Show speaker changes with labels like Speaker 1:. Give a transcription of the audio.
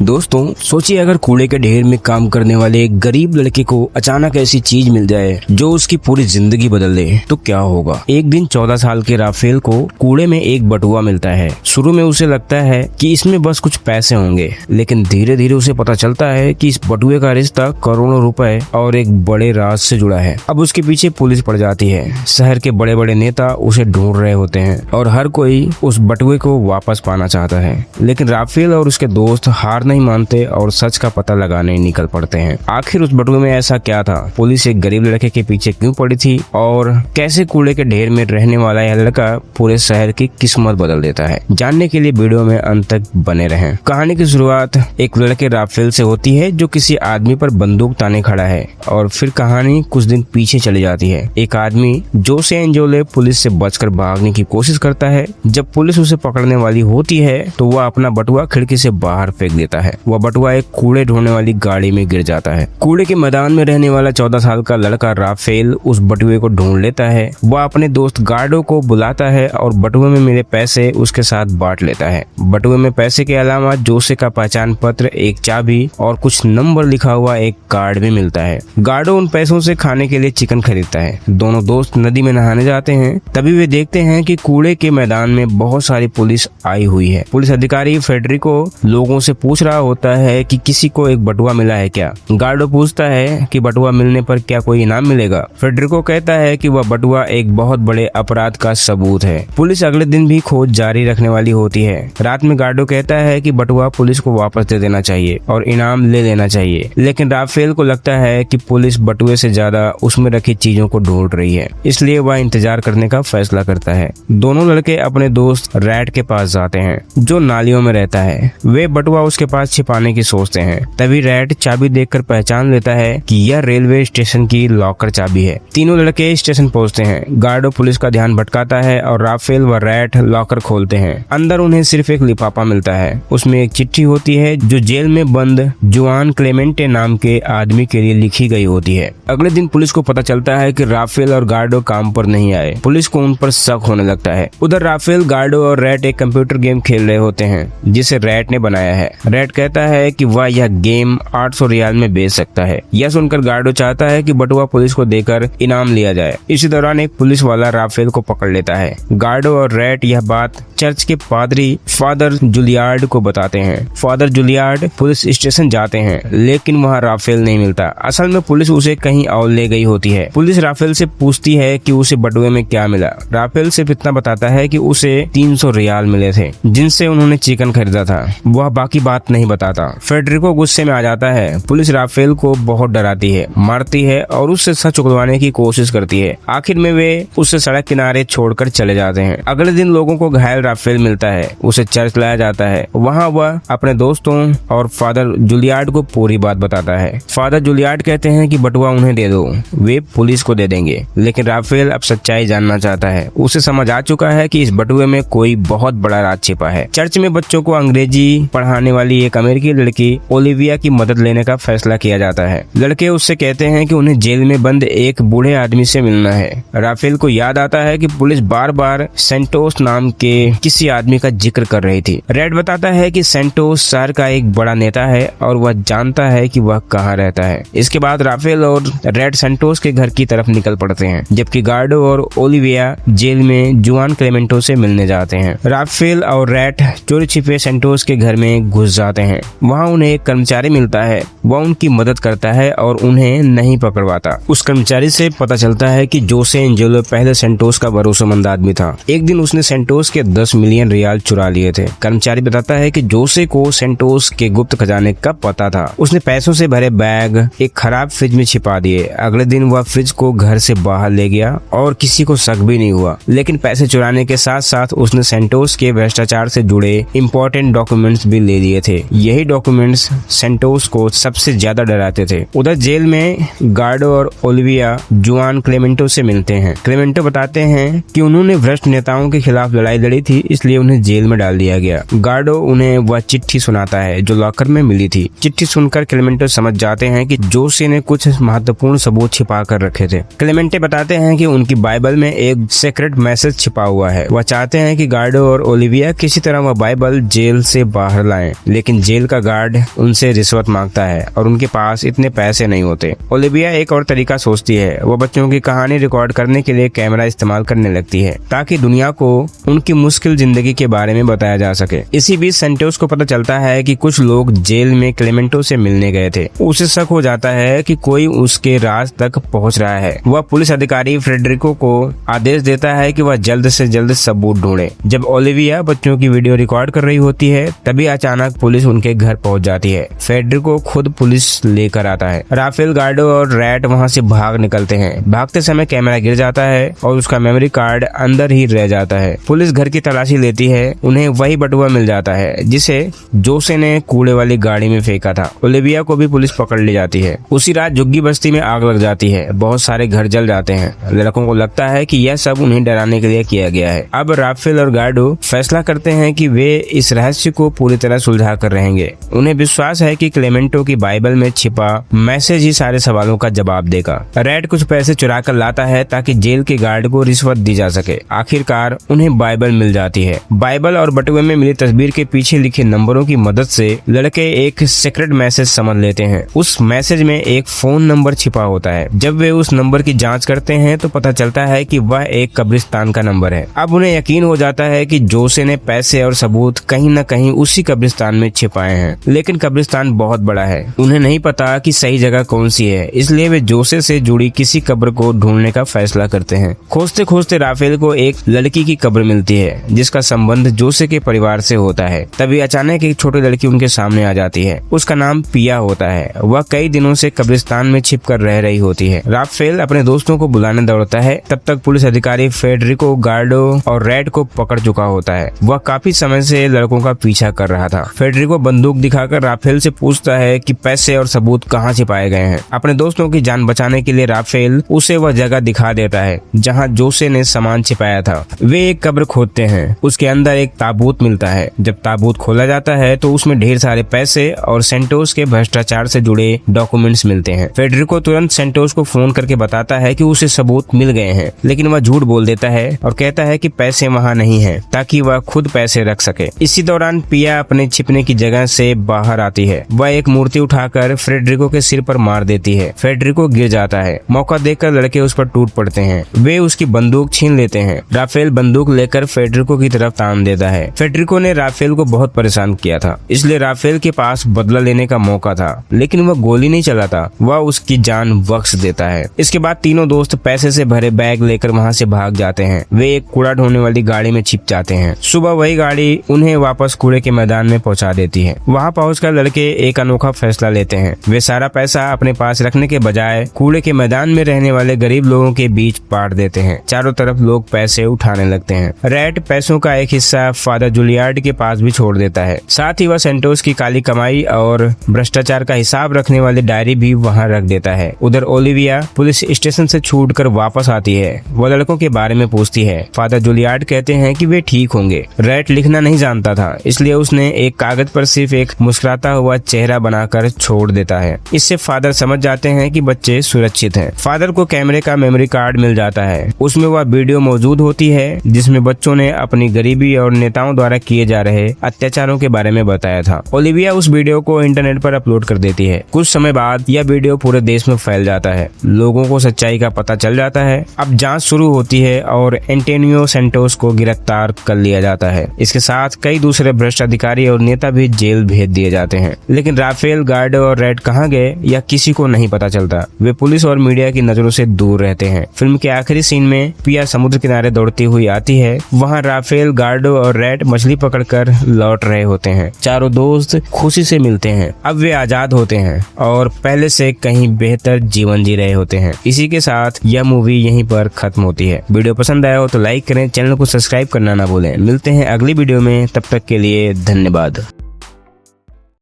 Speaker 1: दोस्तों सोचिए, अगर कूड़े के ढेर में काम करने वाले एक गरीब लड़के को अचानक ऐसी चीज मिल जाए जो उसकी पूरी जिंदगी बदल दे तो क्या होगा। एक दिन 14 साल के राफेल को कूड़े में एक बटुआ मिलता है। शुरू में उसे लगता है कि इसमें बस कुछ पैसे होंगे, लेकिन धीरे धीरे उसे पता चलता है कि इस बटुए का रिश्ता करोड़ों रुपए और एक बड़े राज से जुड़ा है। अब उसके पीछे पुलिस पड़ जाती है। शहर के बड़े बड़े नेता उसे ढूंढ रहे होते हैं और हर कोई उस बटुए को वापस पाना चाहता है, लेकिन राफेल और उसके दोस्त हार नहीं मानते और सच का पता लगाने निकल पड़ते हैं। आखिर उस बटुए में ऐसा क्या था, पुलिस एक गरीब लड़के के पीछे क्यों पड़ी थी और कैसे कूड़े के ढेर में रहने वाला यह लड़का पूरे शहर की किस्मत बदल देता है। जानने के लिए वीडियो में अंत तक बने रहें। कहानी की शुरुआत एक लड़के राफेल से होती है जो किसी आदमी पर बंदूक ताने खड़ा है, और फिर कहानी कुछ दिन पीछे चली जाती है। एक आदमी जोसे एंजोले पुलिस से बचकर भागने की कोशिश करता है। जब पुलिस उसे पकड़ने वाली होती है तो वह अपना बटुआ खिड़की से बाहर फेंक देता है। वह बटुआ एक कूड़े ढोने वाली गाड़ी में गिर जाता है। कूड़े के मैदान में रहने वाला 14 साल का लड़का राफेल उस बटुए को ढूंढ लेता है। वह अपने दोस्त गार्डो को बुलाता है और बटुए में मिले पैसे उसके साथ बांट लेता है। बटुए में पैसे के अलावा जोसे का पहचान पत्र, एक चाबी और कुछ नंबर लिखा हुआ एक कार्ड भी मिलता है। गार्डो उन पैसों से खाने के लिए चिकन खरीदता है। दोनों दोस्त नदी में नहाने जाते हैं। तभी वे देखते हैं कि कूड़े के मैदान में बहुत सारी पुलिस आई हुई है। पुलिस अधिकारी फेडरिको लोगों से पूछ रहा होता है कि किसी को एक बटुआ मिला है क्या। गार्डो पूछता है कि बटुआ मिलने पर क्या कोई इनाम मिलेगा। फेडरिको कहता है कि वह बटुआ एक बहुत बड़े अपराध का सबूत है। पुलिस अगले दिन भी खोज जारी रखने वाली होती है। रात में गार्डो कहता है कि बटुआ पुलिस को वापस दे देना चाहिए और इनाम ले लेना चाहिए, लेकिन राफेल को लगता है कि पुलिस बटुए से ज्यादा उसमें रखी चीजों को ढूंढ रही है, इसलिए वह इंतजार करने का फैसला करता है। दोनों लड़के अपने दोस्त रैट के पास जाते हैं जो नालियों में रहता है। वे बटुआ उसके पास छिपाने की सोचते हैं। तभी रैट चाबी देखकर पहचान लेता है कि यह रेलवे स्टेशन की लॉकर चाबी है। तीनों लड़के स्टेशन पहुंचते हैं। गार्डो पुलिस का ध्यान भटकाता है और राफेल व रैट लॉकर खोलते हैं। अंदर उन्हें सिर्फ एक लिफाफा मिलता है। उसमें एक चिट्ठी होती है जो जेल में बंद जुआन क्लेमेंटे नाम के आदमी के लिए लिखी गई होती है। अगले दिन पुलिस को पता चलता है कि राफेल और गार्डो काम पर नहीं आए। पुलिस को उन पर शक होने लगता है। उधर राफेल, गार्डो और रैट एक कंप्यूटर गेम खेल रहे होते हैं जिसे रैट ने बनाया है। रैट कहता है कि वह यह गेम 800 रियाल में बेच सकता है। यह सुनकर गार्डो चाहता है कि बटुआ पुलिस को देकर इनाम लिया जाए। इसी दौरान एक पुलिस वाला राफेल को पकड़ लेता है। गार्डो और रैट यह बात चर्च के पादरी फादर जुलियार्ड को बताते हैं। फादर जुलियार्ड पुलिस स्टेशन जाते हैं, लेकिन वहाँ राफेल नहीं मिलता। असल में पुलिस उसे कहीं और ले गई होती है। पुलिस राफेल से पूछती है कि उसे बटुए में क्या मिला। राफेल सिर्फ इतना बताता है कि उसे 300 रियाल मिले थे जिनसे उन्होंने चिकन खरीदा था। वह बाकी बात नहीं बताता। फेडरिको गुस्से में आ जाता है। पुलिस राफेल को बहुत डराती है, मारती है और उससे सच उगलवाने की कोशिश करती है। आखिर में वे उसे सड़क किनारे छोड़कर चले जाते हैं। अगले दिन लोगों को घायल राफेल मिलता है। उसे चर्च लाया जाता है। वहाँ वह अपने दोस्तों और फादर जुलियार्ड को पूरी बात बताता है। फादर जुलियार्ड कहते हैं कि बटुआ उन्हें दे दो, वे पुलिस को दे देंगे, लेकिन राफेल अब सच्चाई जानना चाहता है। उसे समझ आ चुका है कि इस बटुए में कोई बहुत बड़ा राज छिपा है। चर्च में बच्चों को अंग्रेजी पढ़ाने वाली एक अमेरिकी लड़की ओलिविया की मदद लेने का फैसला किया जाता है। लड़के उससे कहते हैं कि उन्हें जेल में बंद एक बूढ़े आदमी से मिलना है। राफेल को याद आता है कि पुलिस बार बार सेंटोस नाम के किसी आदमी का जिक्र कर रही थी। रेड बताता है कि सेंटोस शहर का एक बड़ा नेता है और वह जानता है कि वह कहाँ रहता है। इसके बाद राफेल और रेड सेंटोस के घर की तरफ निकल पड़ते हैं, जबकि गार्डो और ओलिविया जेल में जुआन क्लेमेंटो से मिलने जाते हैं। राफेल और रेड चोरी छिपे सेंटोस के घर में घुस जाते हैं। वहाँ उन्हें एक कर्मचारी मिलता है। वह उनकी मदद करता है और उन्हें नहीं पकड़वाता। उस कर्मचारी से पता चलता है कि जोसे एंजेलो पहले सेंटोस का भरोसेमंद आदमी था। एक दिन उसने सेंटोस के 10 मिलियन रियाल चुरा लिए थे। कर्मचारी बताता है कि जोसे को सेंटोस के गुप्त खजाने का पता था। उसने पैसों से भरे बैग एक खराब फ्रिज में छिपा दिए। अगले दिन वह फ्रिज को घर से बाहर ले गया और किसी को शक भी नहीं हुआ, लेकिन पैसे चुराने के साथ साथ उसने सेंटोस के भ्रष्टाचार से जुड़े इम्पोर्टेंट डॉक्यूमेंट्स भी ले लिए थे। यही डॉक्यूमेंट्स सेंटोस को सबसे ज्यादा डराते थे। उधर जेल में गार्डो और ओलिविया जुआन क्लेमेंटो से मिलते हैं। क्लेमेंटो बताते हैं कि उन्होंने भ्रष्ट नेताओं के खिलाफ लड़ाई लड़ी थी, इसलिए उन्हें जेल में डाल दिया गया। गार्डो उन्हें वह चिट्ठी सुनाता है जो लॉकर में मिली थी। चिट्ठी सुनकर क्लेमेंटो समझ जाते हैं कि जोसे ने कुछ महत्वपूर्ण सबूत छिपा कर रखे थे। क्लेमेंटे बताते हैं कि उनकी बाइबल में एक सीक्रेट मैसेज छिपा हुआ है। वह चाहते हैं कि गार्डो और ओलिविया किसी तरह वह बाइबल जेल से बाहर लाएं, लेकिन जेल का गार्ड उनसे रिश्वत मांगता है और उनके पास इतने पैसे नहीं होते। ओलिविया एक और तरीका सोचती है। वो बच्चों की कहानी रिकॉर्ड करने के लिए कैमरा इस्तेमाल करने लगती है ताकि दुनिया को उनकी मुश्किल जिंदगी के बारे में बताया जा सके। इसी बीच सेंटोस को पता चलता है कि कुछ लोग जेल में क्लेमेंटो से मिलने गए थे। उसे शक हो जाता है कि कोई उसके राज तक पहुंच रहा है। वह पुलिस अधिकारी फ्रेडरिको को आदेश देता है कि वह जल्द से जल्द सबूत ढूंढे। जब ओलिविया बच्चों की वीडियो रिकॉर्ड कर रही होती है तभी अचानक पुलिस उनके घर पहुंच जाती है। फ्रेडरिको खुद पुलिस लेकर आता है। राफेल, गार्डो और रैट वहां से भाग निकलते हैं। भागते समय कैमरा गिर जाता है और उसका मेमोरी कार्ड अंदर ही रह जाता है। पुलिस घर की तलाशी लेती है। उन्हें वही बटुआ मिल जाता है जिसे जोसे ने कूड़े वाली गाड़ी में फेंका था। ओलिविया को भी पुलिस पकड़ ले जाती है। उसी रात झुग्गी बस्ती में आग लग जाती है। बहुत सारे घर जल जाते हैं। लड़कों को लगता है कि यह सब उन्हें डराने के लिए किया गया है। अब राफेल और गार्डो फैसला करते हैं कि वे इस रहस्य को पूरी तरह सुलझा कर रहेंगे। उन्हें विश्वास है कि क्लेमेंटो की बाइबल में छिपा मैसेज ही सारे सवालों का जवाब देगा। रेड कुछ पैसे चुरा कर लाता है ताकि जेल के गार्ड को रिश्वत दी जा सके। आखिरकार उन्हें बाइबल मिल जाती है। बाइबल और बटुए में मिली तस्वीर के पीछे लिखे नंबरों की मदद से लड़के एक सीक्रेट मैसेज समझ लेते हैं। उस मैसेज में एक फोन नंबर छिपा होता है। जब वे उस नंबर की जांच करते हैं तो पता चलता है कि वह एक कब्रिस्तान का नंबर है। अब उन्हें यकीन हो जाता है कि जोसे ने पैसे और सबूत कहीं न कहीं उसी कब्रिस्तान में छिपाए हैं। लेकिन कब्रिस्तान बहुत बड़ा है। उन्हें नहीं पता कि सही जगह कौन सी है, इसलिए वे जोसे से जुड़ी किसी कब्र को ढूंढने का फैसला करते हैं। खोजते खोजते राफेल को एक लड़की की कब्र मिलती है जिसका संबंध जोसे के परिवार से होता है। तभी अचानक एक छोटी लड़की उनके सामने आ जाती है। उसका नाम पिया होता है। वह कई दिनों से कब्रिस्तान में छिप कर रह रही होती है। राफेल अपने दोस्तों को बुलाने दौड़ता है। तब तक पुलिस अधिकारी फ्रेडरिको, गार्डो और रेड को पकड़ चुका होता है। वह काफी समय से लड़कों का पीछा कर रहा था। फ्रेडरिको बंदूक दिखाकर राफेल से पूछता है कि पैसे और सबूत कहाँ छिपाए गए हैं। अपने दोस्तों की जान बचाने के लिए राफेल उसे वह जगह दिखा देता है जहाँ जोसे ने सामान छिपाया था। वे एक कब्र खोदते हैं। उसके अंदर एक ताबूत मिलता है। जब ताबूत खोला जाता है तो उसमें ढेर सारे पैसे और सेंटोस के भ्रष्टाचार से जुड़े डॉक्यूमेंट्स मिलते हैं। फ्रेडरिको तुरंत सेंटोस को फोन करके बताता है कि उसे सबूत मिल गए हैं, लेकिन वह झूठ बोल देता है और कहता है कि पैसे वहाँ नहीं है ताकि वह खुद पैसे रख सके। इसी दौरान पिया अपने छिपने की जगह से बाहर आती है। वह एक मूर्ति उठाकर फ्रेडरिको के सिर पर मार देती है। फ्रेडरिको गिर जाता है। मौका देखकर लड़के उस पर टूट पड़ते हैं। वे उसकी बंदूक छीन लेते हैं। राफेल बंदूक लेकर फ्रेडरिको की तरफ तान देता है। फ्रेडरिको ने राफेल को बहुत परेशान किया था, इसलिए राफेल के पास बदला लेने का मौका था, लेकिन वह गोली नहीं चलाता। वह उसकी जान बख्श देता है। इसके बाद तीनों दोस्त पैसे से भरे बैग लेकर वहाँ से भाग जाते हैं। वे एक कूड़ा ढोने वाली गाड़ी में छिप जाते हैं। सुबह वही गाड़ी उन्हें वापस कूड़े के मैदान में पहुँचा देती है। वहाँ पहुँचकर लड़के एक अनोखा फैसला लेते हैं। वे सारा पैसा अपने पास रखने के बजाय कूड़े के मैदान में रहने वाले गरीब लोगों के बीच बांट देते हैं। चारों तरफ लोग पैसे उठाने लगते हैं। रेड पैसों का एक हिस्सा फादर जूलियार्ड के पास भी छोड़ देता है। साथ ही वह सेंटोस की काली कमाई और भ्रष्टाचार का हिसाब रखने वाली डायरी भी वहाँ रख देता है। उधर ओलिविया पुलिस स्टेशन से छूटकर वापस आती है। वह लड़कों के बारे में पूछती है। फादर जूलियार्ड कहते हैं कि वे ठीक होंगे। रेड लिखना नहीं जानता था, इसलिए उसने एक कागज पर सिर्फ एक मुस्कुराता हुआ चेहरा बनाकर छोड़ देता है। इससे फादर समझ जाते हैं कि बच्चे सुरक्षित हैं। फादर को कैमरे का मेमोरी कार्ड मिल जाता है। उसमें वह वीडियो मौजूद होती है जिसमें बच्चों ने अपनी गरीबी और नेताओं द्वारा किए जा रहे अत्याचारों के बारे में बताया था। ओलिविया उस वीडियो को इंटरनेट पर अपलोड कर देती है। कुछ समय बाद यह वीडियो पूरे देश में फैल जाता है। लोगों को सच्चाई का पता चल जाता है। अब जांच शुरू होती है और एंटोनियो सेंटोस को गिरफ्तार कर लिया जाता है। इसके साथ कई दूसरे भ्रष्ट अधिकारी और नेता भी जेल भेज दिए जाते हैं। लेकिन राफेल, गार्डो और रेड कहाँ गए या किसी को नहीं पता चलता। वे पुलिस और मीडिया की नजरों से दूर रहते हैं। फिल्म के आखिरी सीन में पिया समुद्र किनारे दौड़ती हुई आती है। वहाँ राफेल, गार्डो और रेड मछली पकड़कर लौट रहे होते हैं। चारों दोस्त खुशी से मिलते हैं। अब वे आजाद होते हैं और पहले से कहीं बेहतर जीवन जी रहे होते हैं। इसी के साथ यह मूवी यहीं पर खत्म होती है। वीडियो पसंद आया हो तो लाइक करें, चैनल को सब्सक्राइब करना ना भूलें। मिलते हैं अगली वीडियो में, तब तक के लिए धन्यवाद।